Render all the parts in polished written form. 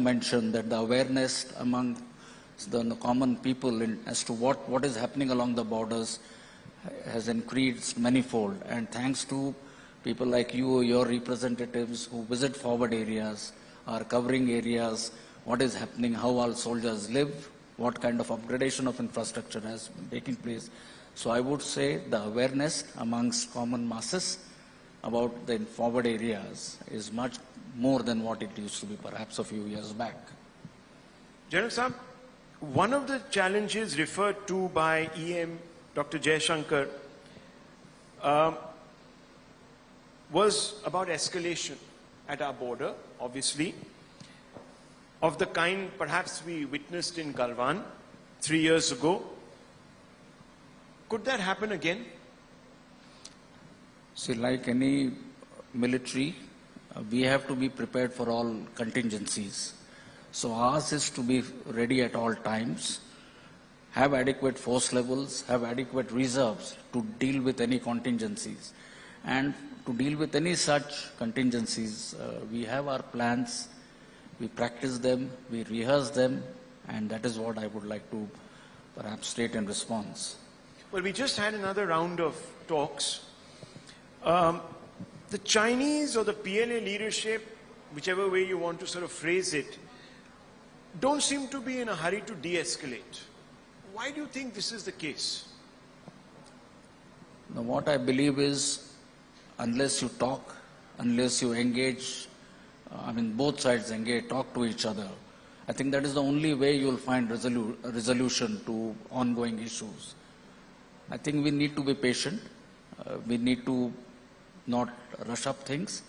mentioned that the awareness among the common people as to what is happening along the borders has increased manifold. And thanks to people like you, your representatives who visit forward areas, are covering areas, what is happening, how our soldiers live, what kind of upgradation of infrastructure has been taking place. So I would say the awareness amongst common masses about the forward areas is much more than what it used to be perhaps a few years back. General Saab, one of the challenges referred to by EM Dr. Jaishankar was about escalation at our border, obviously, of the kind perhaps we witnessed in Galwan 3 years ago. Could that happen again? See, like any military, we have to be prepared for all contingencies. So ours is to be ready at all times, have adequate force levels, have adequate reserves to deal with any contingencies. And to deal with any such contingencies, we have our plans, we practice them, we rehearse them, and that is what I would like to perhaps state in response. Well, we just had another round of talks. The Chinese or the PLA leadership, whichever way you want to sort of phrase it, don't seem to be in a hurry to de-escalate. Why do you think this is the case? Now, what I believe is, unless you talk, unless you engage, both sides engage, talk to each other, I think that is the only way you will find resolution to ongoing issues. I think we need to be patient. We need to not rush up things.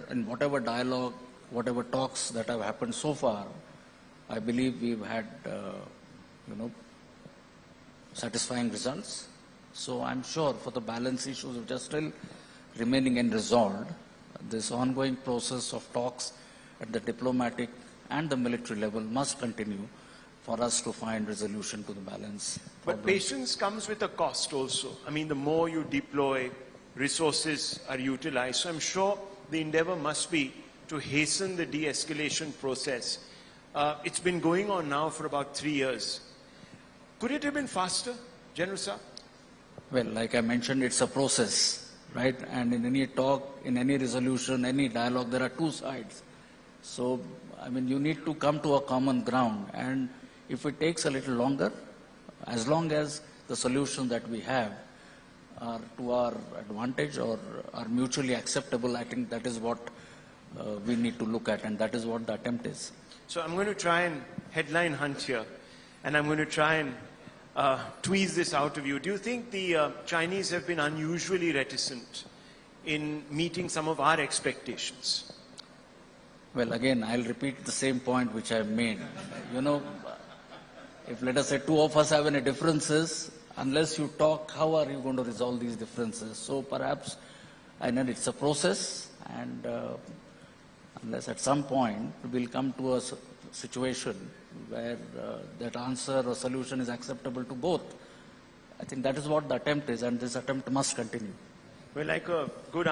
And whatever dialogue, whatever talks that have happened so far, I believe we've had, satisfying results. So I'm sure for the balance issues which are still remaining unresolved, this ongoing process of talks at the diplomatic and the military level must continue for us to find resolution to the balance. But patience comes with a cost also. The more you deploy, resources are utilized. So I'm sure the endeavor must be to hasten the de-escalation process. It's been going on now for about 3 years. Could it have been faster, General Saab? Well, like I mentioned, it's a process, right? And in any talk, in any resolution, any dialogue, there are two sides. So, you need to come to a common ground. And if it takes a little longer, as long as the solutions that we have are to our advantage or are mutually acceptable, I think that is what we need to look at, and that is what the attempt is. So I'm going to try and headline hunt here, and I'm going to try and tweeze this out of you. Do you think the Chinese have been unusually reticent in meeting some of our expectations? Well, again, I'll repeat the same point which I've made. If, let us say, two of us have any differences, unless you talk, how are you going to resolve these differences? So perhaps, I know it's a process, and unless at some point we'll come to a situation where that answer or solution is acceptable to both, I think that is what the attempt is, and this attempt must continue. Well, like a good